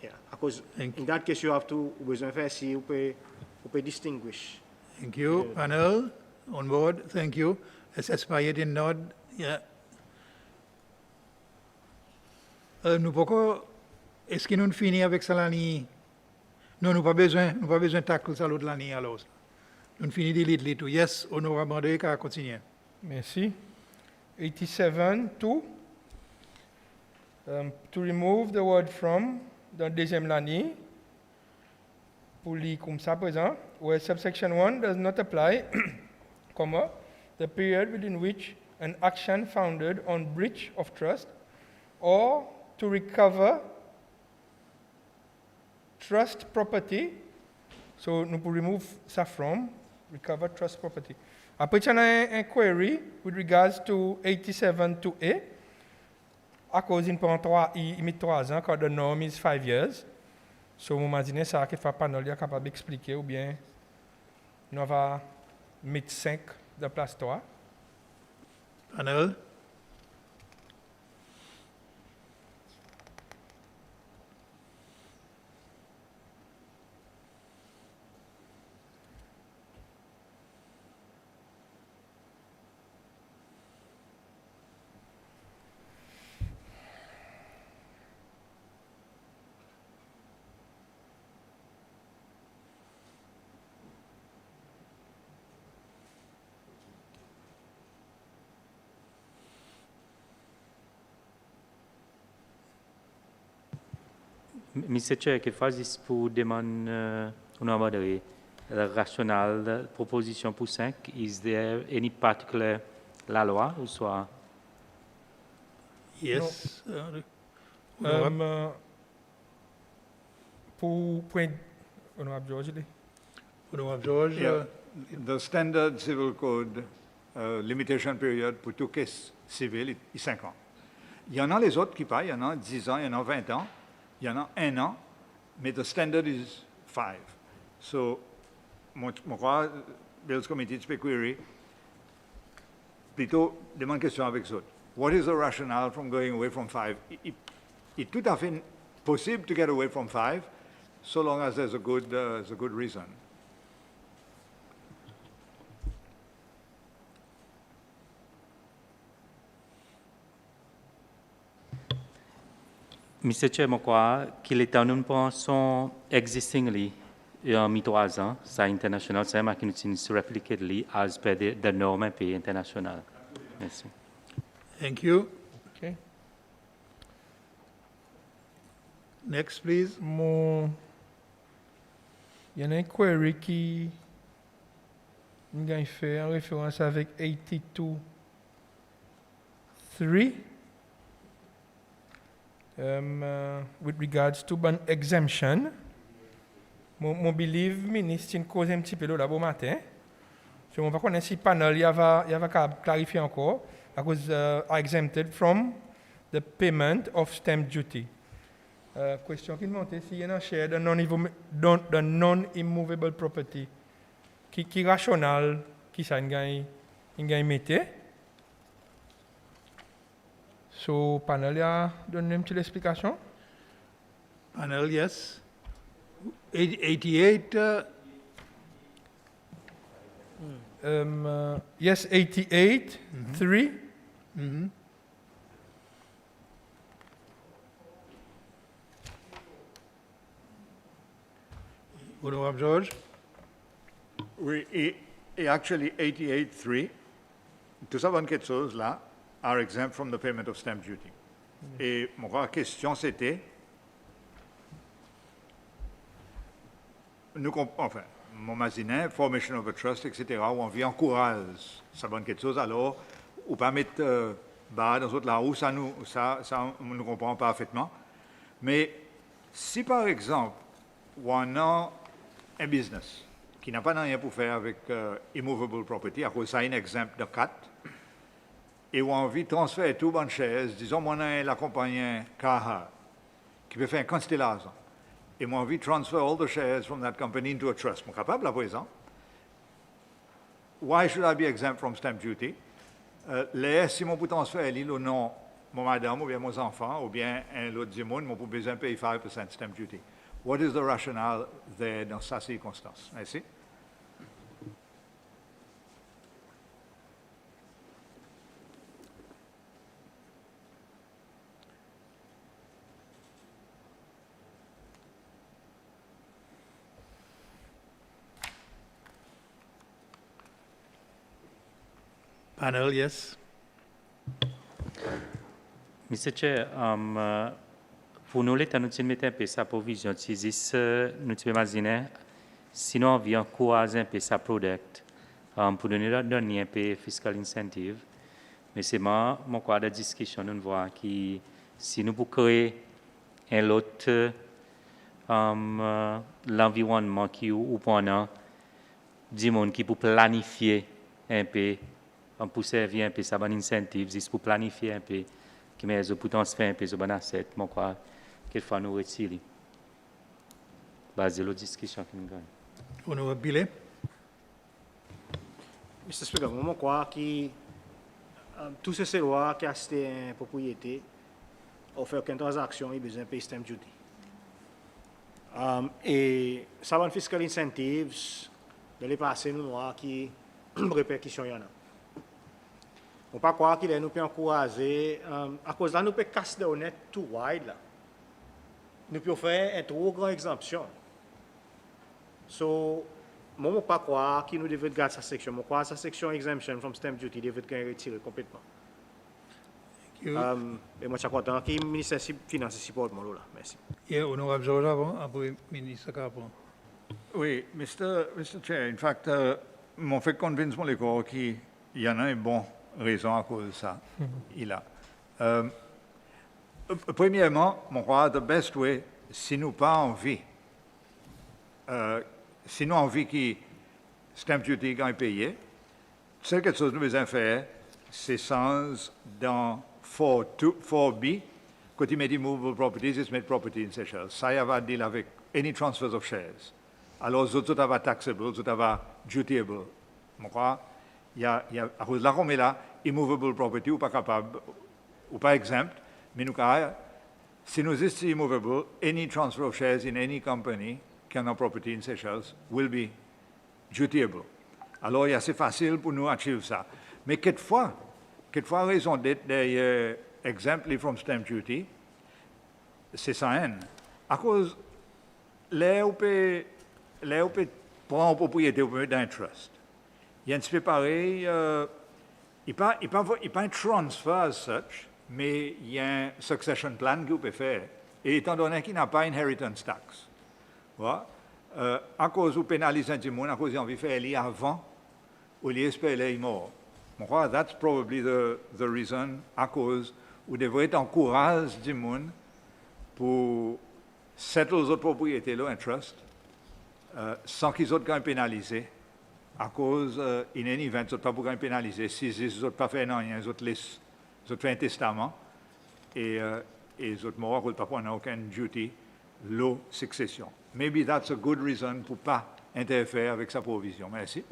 Yeah, because Thank in that case you have to besoin faire si you peut distinguish. Thank you. Panel, on board. Thank you. SS Payet in nod. Yeah. Nous pouvons, est-ce que nous finissons avec ça l'année? Non, nous pas besoin de tackle ça l'autre l'année alors. Nous finissons de lire tout. Yes, honorable Mandé, qu'à continuer. Merci. 87, to remove the word from dans deuxième ligne, pour lire comme ça présent, where subsection 1 does not apply, comma, the period within which an action founded on breach of trust or to recover trust property, so nous pouvons remove ça from, recover trust property. Après, il y a un query with regards to 87 to A. À cause d'une point 3, il met 3 ans, quand the norm is 5 years. So, vous imaginez ça, qu'il faut pas nous capable d'expliquer, ou bien, nous va mettre 5 de place 3. Panel. Mr. Chair, quelquefois, c'est pour demander le rationale proposition pour 5. Is there any particular la loi ou soit? Yes. Honorable Pour point, Honorable George, Honorable George, Yeah. The standard civil code limitation period pour tout case civil est 5 ans. Il y en a les autres qui pas, il y en a 10 ans, il y en a 20 ans, il y en a 1 an, mais the standard is 5. So, moi, Bills Committee to query, plutôt demande question avec autres. What is the rationale from going away from 5? It's tout à fait possible to get away from 5, so long as there's a good reason. Mr. Chair, je crois qu'il est en une pensée existingly en 3 ans, ça international, c'est un qui nous répliquer as per the normes pays international. Merci. thank you. okay. Next, please. Il y en a une query qui nous fait en référence avec 82.3 with regards to an exemption. Mon believe ministre une cause un petit peu là bon matin. Je ne sais pas si le panel y avait clarifier encore à cause are exempted from the payment of stamp duty. Question qui monte si il y a un share de non-immovable property qui rationnel qui ça gagne mettre. So panel a donné une petite explication. Panel, yes. 88, Yes, 88, 3. Honorable George. Oui, et actually 88.3, tout ça, bonne quelque chose là, are exempt from the payment of stamp duty. Et ma question c'était, enfin, mon masinet, formation of a trust, etc., où on vit encourage, ça bonne quelque chose, alors, ou pas mettre bas dans autres là où ça nous comprend parfaitement. Mais si par exemple, on a un business qui n'a pas rien pour faire avec immovable property, à cause ça est exempt de 4, et où on a envie de transférer tout bonne chaise, disons, moi, on a la compagnie Kaha, qui peut faire un constellation, et moi, envie de transfer all the shares from that company into a trust. Je suis capable, là, par exemple. Why should I be exempt from stamp duty? Si mon pour transférer le nom, mon madame, ou bien mon enfant, ou bien un autre du monde, mon pour besoin de payer 5% stamp duty. What is the rationale there dans cette circonstance? Merci. Panel, yes. Mr. Chair, pour nous, l'État nous mettre un peu sa provision, nous imaginer, sinon on vient encourager un peu sa product, pour donner un peu fiscal incentive. Mais c'est mon quoi de discussion, nous voit qui, si nous pouvons créer un autre l'environnement qui ou pendant du monde qui peut planifier un peu, pour servir un peu ça bon incentive, juste pour planifier un peu, qui met pour transférer un peu ce bon asset, mon quoi, quelquefois nous retirer. Basé sur la discussion que nous gagnons. Honorable Billet. Mr. Speaker, moi, je crois que tous ces lois qui achètent une propriété, offrent aucune transaction, ils ont besoin de payer stamp duty. Et ça va fiscal incentives, dans les passés, nous avons qui répercussions y en a. On ne peut pas croire qu'il nous peut encourager, à cause de là, nous peut casser de honnête tout wide là. Nous pouvons faire une trop grande exemption. So, moi, je ne peux pas croire qu'il nous devait garder sa section. Je crois que sa section exemption from stamp duty devait être retirée complètement. Et moi, je suis content que le ministère des Finances supporte moi là. Merci. Et honorable Georges avant, après ministre Capron. Oui, Mr. Chair, in fact, m'ont fait convaincre les corps qu'il y en a une bonne raison à cause de ça. Il a. Premièrement, mon crois, the best way, si nous pas envie, si nous envie que stamp duty gagne payé, c'est quelque chose que nous devons faire, c'est sans dans 4B, quand il met des movable properties, il met property in Seychelles. Ça, il va deal avec any transfers of shares. Alors, les autres sont taxable, les autres sont dutiable. Je crois, à cause de la comme là, immovable property ou pas capable, ou pas exempt, mais nous, si nous estimons immovable, any transfer of shares in any company can have property in Seychelles will be dutiable. Alors, il est assez facile pour nous achieve ça. Mais quelquefois, raison d'être exemptly from stamp duty, c'est ça, à cause, là où peut prendre en propriété d'un trust. Il y a un petit peu pareil, il n'y a pas un transfer as such, mais il y a un succession plan que vous pouvez faire. Et étant donné qu'il n'a pas inheritance tax, voilà, à cause vous pénalisez un petit monde, à cause il a envie de faire aller avant, ou il espère aller mort. Je crois que that's probably the reason, à cause vous devrez encourager du monde pour settle les autres propriétés, là, un trust, sans qu'ils soient pénalisés, à cause, in any event, ils ne sont pas pénalisés. Si ils n'ont pas fait rien, ils ont fait un testament, et ils ont mort, ils n'ont pas aucun duty, low succession. Maybe that's a good reason pour ne pas interférer avec sa provision. Merci.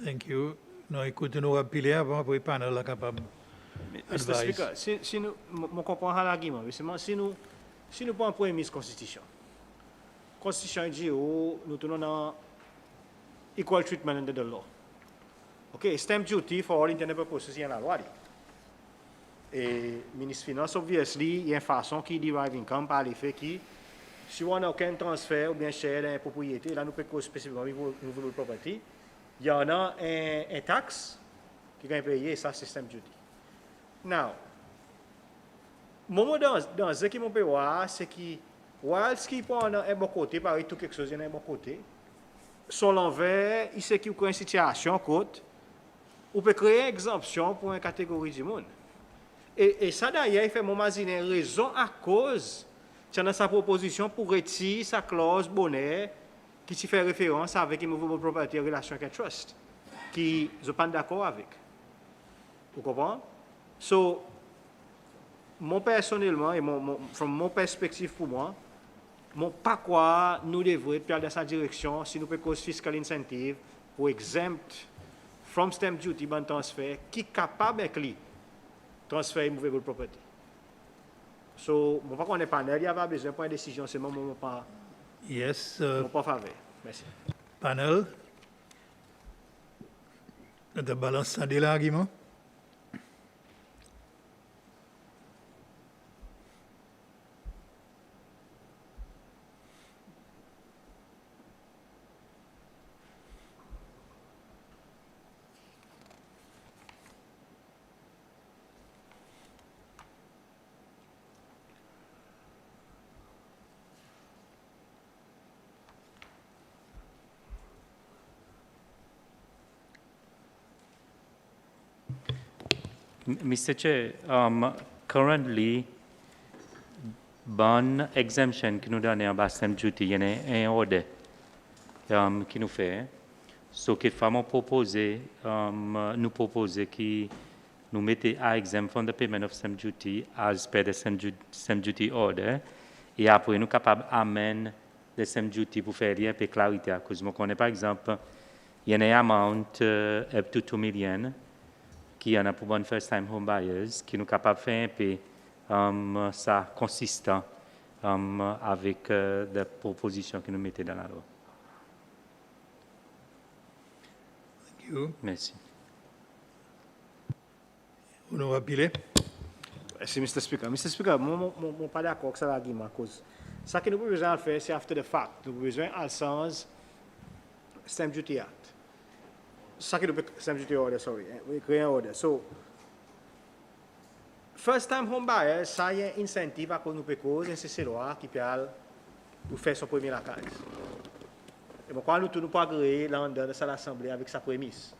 Thank you. Nous écoutons nos appeler avant, après le panel est capable. Mr. Speaker, si nous, je comprends l'argument, mais si nous prenons une première constitution, la constitution dit que nous tenons dans equal treatment under the law. OK, stamp duty for all intended purposes, il y a la loi. Et le ministre des Finances, obviously, il y a une façon qui derive income par l'effet qui, si on n'a aucun transfert ou bien share dans propriété, là nous pouvons spécifiquement movable property, il y en a un taxe qui est payé, ça c'est stamp duty. Now, moment dans ce qui m'ont payé, c'est que, whilst qui prend un bon côté, pareil, tout quelque chose, il y a un bon côté, sur l'envers, il sait qu'il y a une situation, on peut créer une exemption pour une catégorie du monde. Et ça d'ailleurs, il fait mon imaginer raison à cause, dans sa proposition pour retirer sa clause bonnet qui fait référence avec immovable property en relation avec un trust, qui je ne suis pas d'accord avec. Vous comprenez? So, moi personnellement, et from mon perspective pour moi, pas quoi nous devons aller dans sa direction si nous pouvons cause fiscal incentive pour exempt from stamp duty ban transfert qui est capable de transfert immovable property. So, je ne sais pas qu'on est panel, il y a besoin de décision, c'est moi pas. Yes, Pas faveur. Merci. panel. De balance de l'argument. Mr. Chair, currently, bon exemption qui nous donne en bas stamp duty, il y a un order qui nous fait. Ce que nous proposer que nous mettons à exempt from the payment of stamp duty as per the stamp duty order, et après nous sommes capables d'amener the stamp duty pour faire rien pour clarité. À cause, je connais par exemple, il y a un amount up to 2 million qui y en a pour bonne first time home buyers, qui nous capables de faire un peu ça consistant avec les propositions que nous mettons dans la loi. Thank you. Merci. Honorable Pilet. Merci, Mr. Speaker. Mr. Speaker, je ne suis pas d'accord avec ça l'argument. Ce que nous avons besoin de faire, c'est after the fact. Nous avons besoin de sens Stamp Duty Act. Ça que nous Stamp Duty Order, sorry. We create an order. So, first time home buyer, ça y a un incentive à qu'on nous peut cause, c'est loi qui peut pour faire son premier la case. Et bon, quand nous ne pas agréer là dans l'Assemblée avec sa prémisse.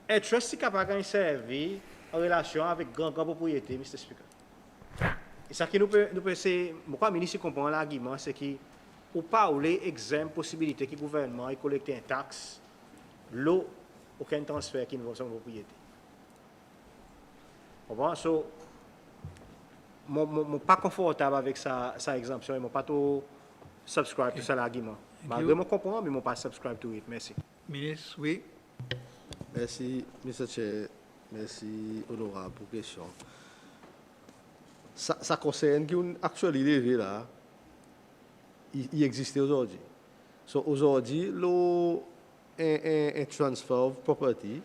Un trust est capable de servir en relation avec grand propriété, Mr. Speaker. Et ça qui nous peut c'est, pourquoi le ministre comprend l'argument, c'est qu'il ou pas ou les exemples possibilités que le gouvernement ait collecté une taxe, l'eau, aucun transfert qui ne va sur la propriété. Bon, so, je pas confortable avec sa exemption, je ne pas trop subscribe à cet argument. Je comprends, mais je ne pas subscribe to it. Merci. Ministre, oui. Merci, Mr. Chair. Merci, honorable, pour la question. Ça concerne qui actually levé là, il existe aujourd'hui. So aujourd'hui, un transfer of property,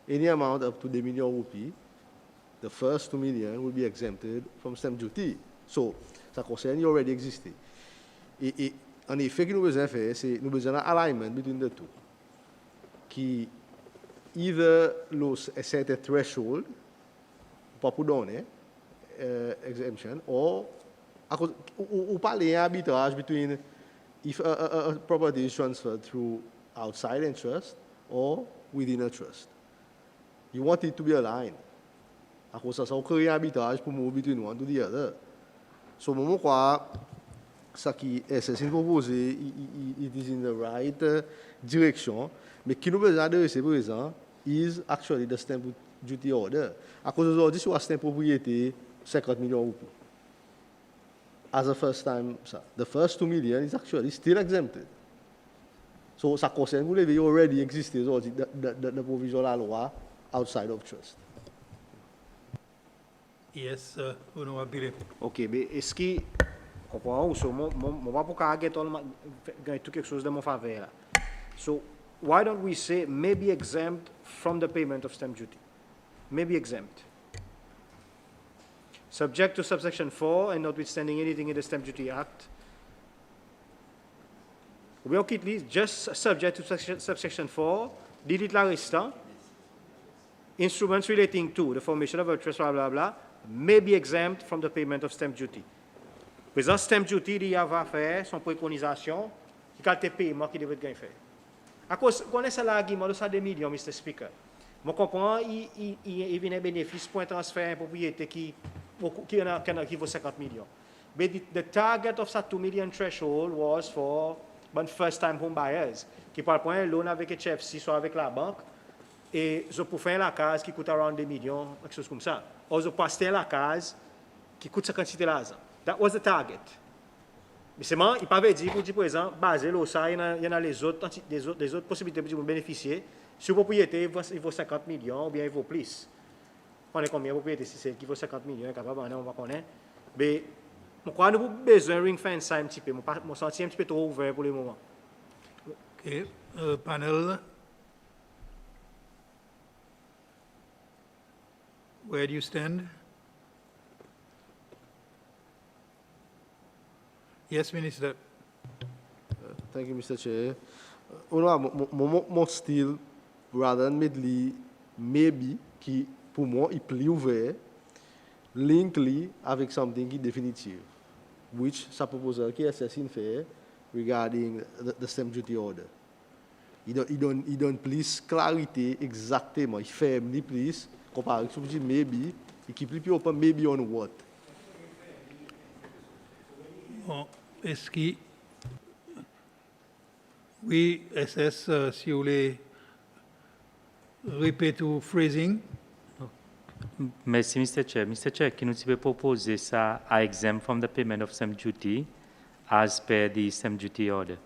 any amount up to 2 million rupees, the first 2 million will be exempted from stamp duty. So, ça concerne, il already existait. Et en effet, ce que nous besoin faire, c'est nous besoin d'un alignment between the two. Qui either a certain threshold, pas pour donner, exemption, or parler un arbitrage between if a property is transferred through outside a trust or within a trust. You want it to be aligned. À cause de ça, on crée un arbitrage pour move between one to the other. So, moi, quoi, ça qui est proposé, it is in the right direction. Mais qui nous besoin de c'est présent is actually the stamp duty order. À cause d'aujourd'hui, sur la stamp propriété, 50 millions de rupees. As a first time, the first 2 million is actually still exempted. So, ça concerne, vous l'avez already existé aujourd'hui, the provision de la loi outside of trust. Yes, honorable. Ok, mais est-ce que, comprends, je ne vais pas pour gagner quelque chose de mon faveur là. So, why don't we say maybe exempt from the payment of stamp duty? Maybe exempt. Subject to subsection 4 and notwithstanding anything in the Stamp Duty Act. We okay, just subject to subsection 4, delete la restant. Instruments relating to the formation of a trust, blah, blah, blah, may be exempt from the payment of stamp duty. Présent stamp duty, il y a faire son préconisation, il y a des paiements qui devraient être faits. À cause, connaissez l'argument de ça des millions, Mr. Speaker. Je comprends, il vient un bénéfice pour un transfert de propriété qui vaut 50 millions. But the target of that 2 million threshold was for first-time home buyers, qui par point loan avec HFC, soit avec la banque, et je peux faire la case qui coûte around 2 millions, quelque chose comme ça. Ou je peux acheter la case qui coûte 50 l'argent. That was the target. Mais c'est moi, il ne peut pas dire, pour dire, par exemple, basé là, ça, il y en a les autres possibilités pour bénéficier. Si la propriété il vaut 50 millions, ou bien il vaut plus. On est combien de propriétés si c'est qui vaut 50 millions, capable, on va connaître. Mais, je crois que nous avons besoin de ring fence un petit peu. Je me sens un petit peu trop ouvert pour le moment. OK. Panel. Where do you stand? Yes, Minister. Thank you, Mr. Chair. Moi, still, rather than medley, maybe, qui, pour moi, est plus ouvert, linkly avec something qui est définitif, which sa proposal qui est assessing fait regarding the stamp duty order. Il donne plus clarité exactement, il fait plus, comparé à maybe, et qui est plus open, maybe on what. Bon, est-ce que oui, SS, si vous voulez répéter au phrasing? Merci, Mr. Chair. Mr. Chair, qui nous peut proposer ça à exempt from the payment of stamp duty as per the stamp duty order?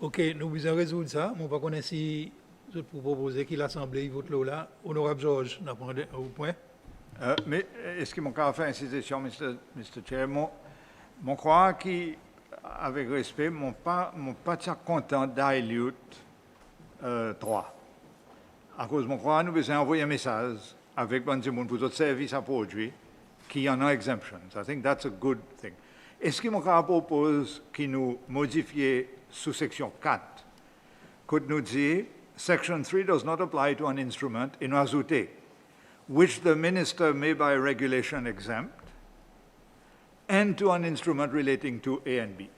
OK, nous devons résoudre ça. Je ne sais pas si je peux proposer que l'Assemblée vote là. Honorable George, n'a pas un point. Mais est-ce que mon cas fait une citation, Mr. Chair? Mon crois qu'avec respect, mon pas content d'Ilute 3. À cause de mon crois, nous devons envoyer un message avec bon monde pour d'autres services à produire qui en ont exemptions. I think that's a good thing. Est-ce que mon cas propose que nous modifions sous section 4 could nous dire, Section 3 does not apply to an instrument, et nous ajouter, which the minister may by regulation exempt, and to an instrument relating to A and B.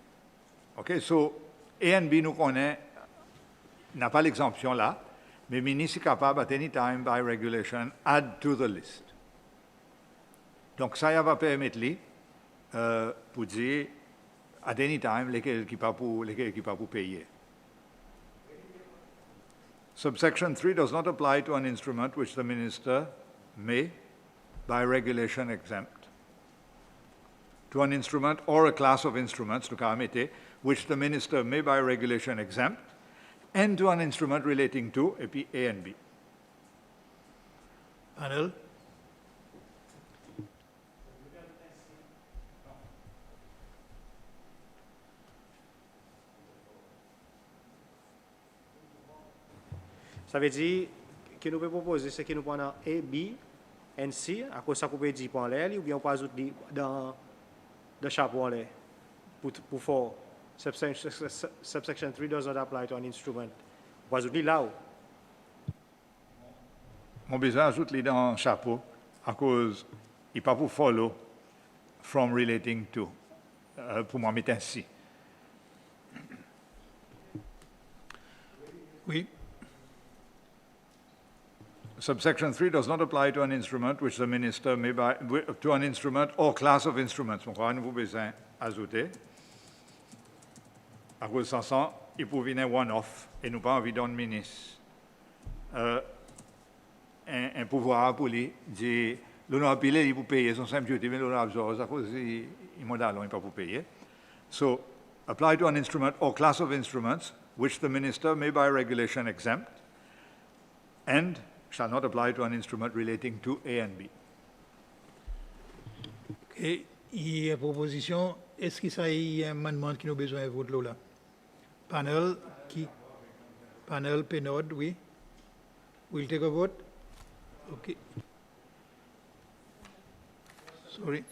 Okay, so A and B nous connaît, n'a pas l'exemption là, mais le ministre est capable, at any time, by regulation, add to the list. Donc, ça va permettre pour dire, at any time, lesquels qui pas pour payer. Subsection 3 does not apply to an instrument which the minister may, by regulation, exempt. To an instrument or a class of instruments, which the minister may, by regulation, exempt, and to an instrument relating to A and B. Panel? Ça veut dire que nous pouvons proposer ce que nous prenons A, B, and C, à cause ça qu'on peut dire pour l'air, ou bien on peut ajouter dans le chapeau en l'air. Pour faire subsection 3 does not apply to an instrument. On peut ajouter là. Mon besoin d'ajouter dans le chapeau à cause il pas pour follow from relating to. Pour moi mettre ainsi. Oui. Subsection 3 does not apply to an instrument which the minister may by, to an instrument or class of instruments. Donc, on a besoin d'ajouter. À cause de ça, il peut venir one-off et nous pas envie d'un ministre un pouvoir pour lui dire l'on a payé, il peut payer son simple duty, mais l'on a absorbé à cause il m'a dit il pas pour payer. So, apply to an instrument or class of instruments which the minister may by regulation exempt and shall not apply to an instrument relating to A and B. Et il y a une proposition, est-ce que ça y a un amendement qui nous a besoin de voter là? Panel, qui? Panel, Penod, oui. We'll take a vote? Okay. Sorry.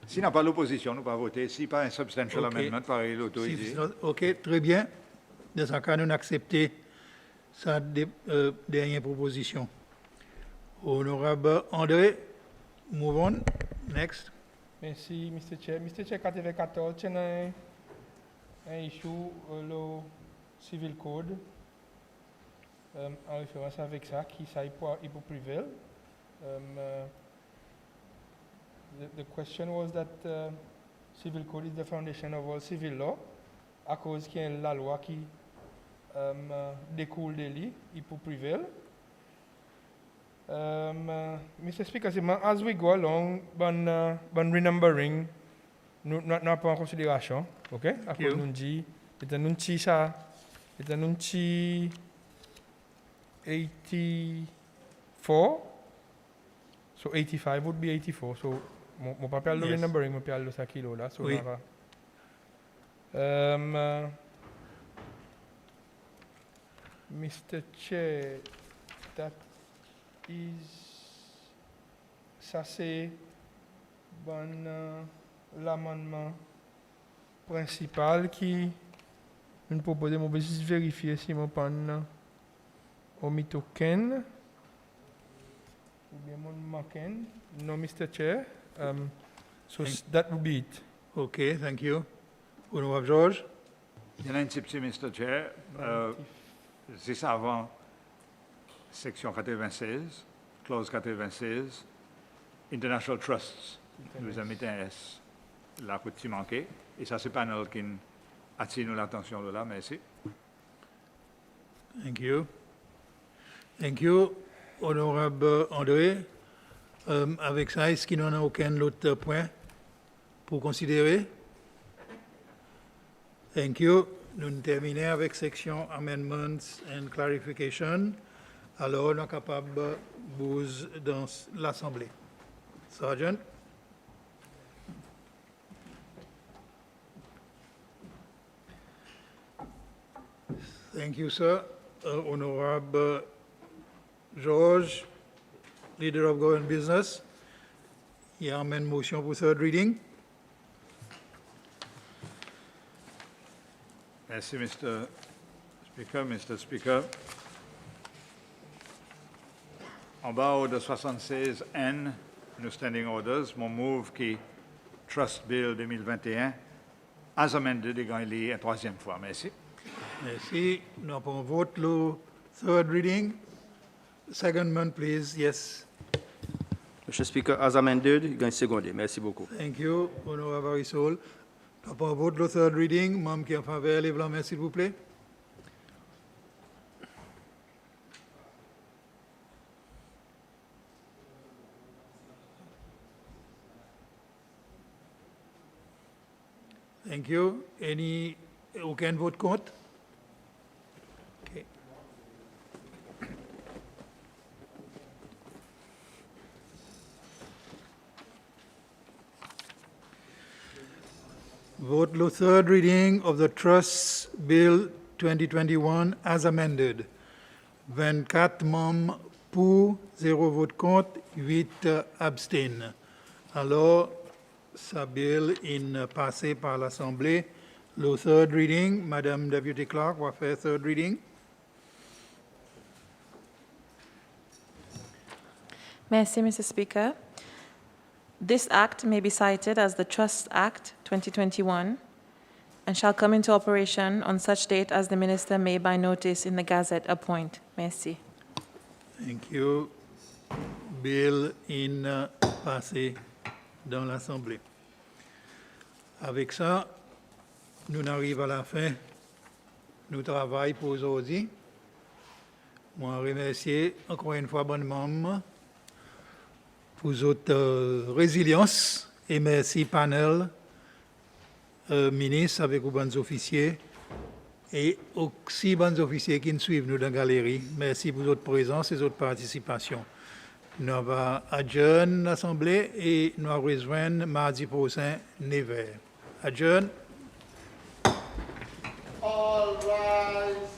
S'il n'y a pas l'opposition, nous ne pouvons pas voter. S'il n'y a pas un substantial Ok. amendment, pareil, l'autoriser. OK, très bien. Dans ce cas, nous acceptons sa dernière proposition. Honorable André, move on. Next. Merci, Mr. Chair. Mr. Chair, 94, il y a un issue, le Civil Code, en référence avec ça, qui ça, il peut prévail. The question was that Civil Code is the foundation of all civil law, à cause qu'il y a la loi qui découle de lui, il peut prévail. Mr. Speaker, as we go along, ban renumbering, nous n'avons pas en considération, ok? À cause nous dit, c'est un outil ça, c'est un outil 84, so 85 would be 84, so mon pas parler de Yes. renumbering, mon parler de ça kilo là, so Oui. Mr. Chair, that ça c'est l'amendement principal qui nous propose, je vais juste vérifier si mon pan omis token ou bien mon maken. No, Mr. Chair. That would be it. OK, thank you. Honorable George. Il y en a une petite, Mr. Chair. C'est ça avant section 96, clause 96, International Trusts. Nous avons mis un S là pour t'y manquer. Et ça, c'est pas panel qui attire l'attention de là. Merci. Thank you. Thank you, Honorable André. Avec ça, est-ce qu'il n'y en a aucun autre point pour considérer? Thank you. Nous terminons avec section Amendments and Clarification. Alors, on est capable de bouger dans l'Assemblée. Sergeant? Thank you, sir. Honorable George, Leader of Government Business. Il y a une motion pour third reading. Merci, Mr. Speaker. Mr. Speaker, en bas de 76N, nos standing orders, mon move qui Trust Bill 2021, as amended, est gagné une troisième fois. Merci. Merci. Nous avons vote le third reading. Secondment, please. Yes. Mr. Speaker, as amended, il gagne secondé. Merci beaucoup. Thank you, Honorable Varisol. Nous avons vote le third reading. Membre qui en faveur, lève la main, s'il vous plaît. Thank you. Aucun vote contre? Okay. Vote the third reading of the Trust Bill 2021 as amended. 24 membres pour, 0 vote contre, 8 abstiennent. Alors, ce bill est passé par l'Assemblée. Le third reading, Madame Deputy Clerk va faire third reading. Merci, Mr. Speaker. This Act may be cited as the Trust Act 2021 and shall come into operation on such date as the Minister may by notice in the Gazette appoint. Merci. Thank you. Bill est passé dans l'Assemblée. Avec ça, nous arrivons à la fin de notre travail pour aujourd'hui. Moi, remercier encore une fois bon membre pour votre résilience et merci panel, ministre avec vos bons officiers et aussi bons officiers qui nous suivent nous dans la galerie. Merci pour votre présence et votre participation. Nous allons adjourner l'Assemblée et nous allons rejoindre mardi prochain 9h. Adjourn. All rise.